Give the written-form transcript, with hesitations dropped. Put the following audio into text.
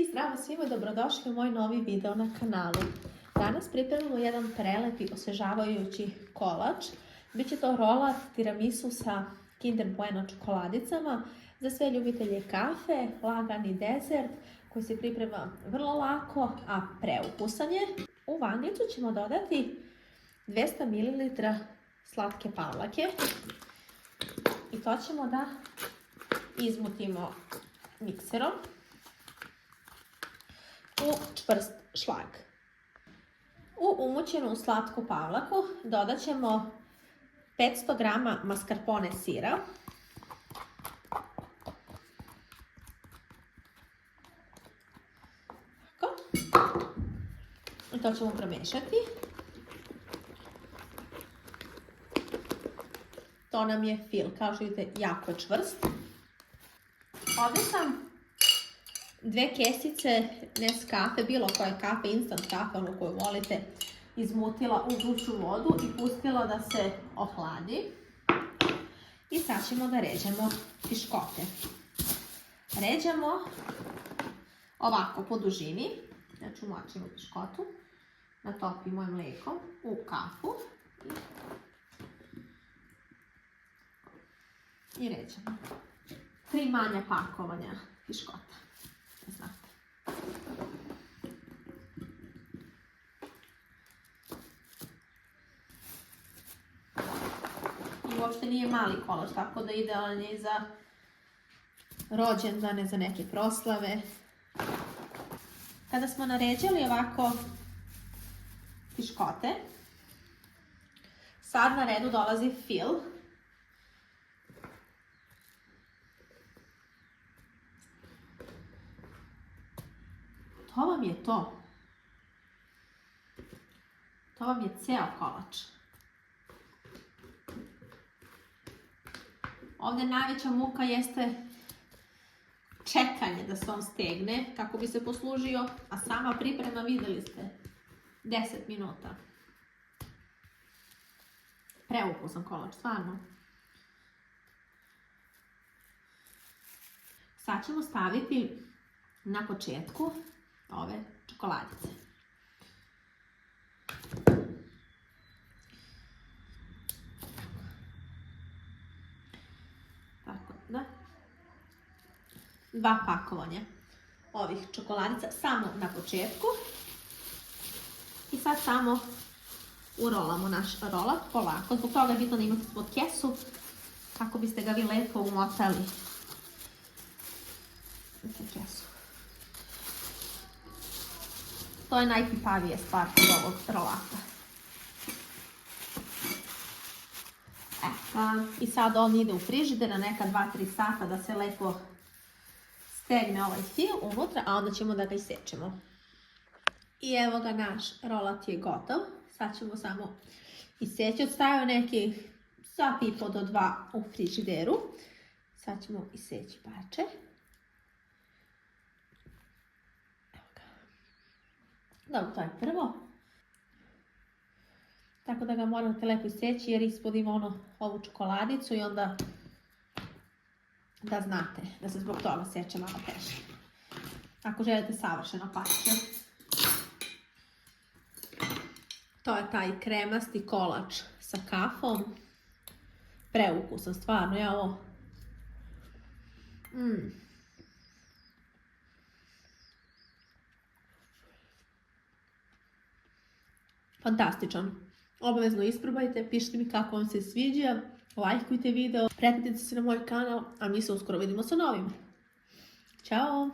I zdravo svima, dobrodošli u moj novi video na kanalu. Danas pripremamo jedan prelepi osvežavajući kolač. Biće to rolat tiramisu sa Kinder Bueno čokoladicama. Za sve ljubitelje kafe, lagani dezert koji se priprema vrlo lako, a preukusan je. U vanglicu ćemo dodati 200 ml slatke pavlake i to ćemo da izmutimo mikserom u čvrst šlag. U umućenu slatku pavlaku dodat ćemo 500 g mascarpone sira, i to ćemo promešati. To nam je fil, kao što vidite, jako čvrst. Ovdje sam 2 kesice Nescafe, bilo koje kafe, instant kafe, ono koju volite, izmutila u vruću vodu i pustila da se ohladi. I sad ćemo da ređemo piškote. Ređamo ovako po dužini. Znači umočimo piškotu, natopimo je mlekom u kafu i ređemo. 3 manja pakovanja piškota. Znate. I uopšte nije mali kolač, tako da idealan je i za rođendane, za neke proslave. Kada smo naređali ovako piškote, sad na redu dolazi fil. To vam je to. To vam je ceo kolač. Ovdje najveća muka jeste čekanje da se on stegne kako bi se poslužio, a sama priprema, vidjeli ste, 10 minuta. Preukusan kolač, stvarno. Sad ćemo staviti na početku ove čokoladice. Tako da. 2 pakovanja ovih čokoladica samo na početku. I sad samo urolamo naš rolat polako. Zbog toga je bitno da imate pod kesu kako biste ga vi lepo umotali u kesu. To je najpipavije stvar od ovog rolata. I sad on ide u frižider na neka 2-3 sata da se lepo stegne ovaj fil unutra, a onda ćemo da ga isečemo. I evo ga, naš rolat je gotov. Sad ćemo samo iseći. Ostavio nekih sat i po do 2 u frižideru. Sad ćemo iseći parče. Dobro, to je prvo. Tako da ga morate lepo iseći jer ispod ima ovu čokoladicu i onda da znate da se zbog toga seče malo teže. Ako želite savršeno parče. To je taj kremasti kolač sa kafom. Preukusan, stvarno, ja ovo... Fantastičan. Obavezno isprobajte, pišite mi kako vam se sviđa, lajkujte video, pretplatite se na moj kanal, a mi se uskoro vidimo sa novim. Ćao!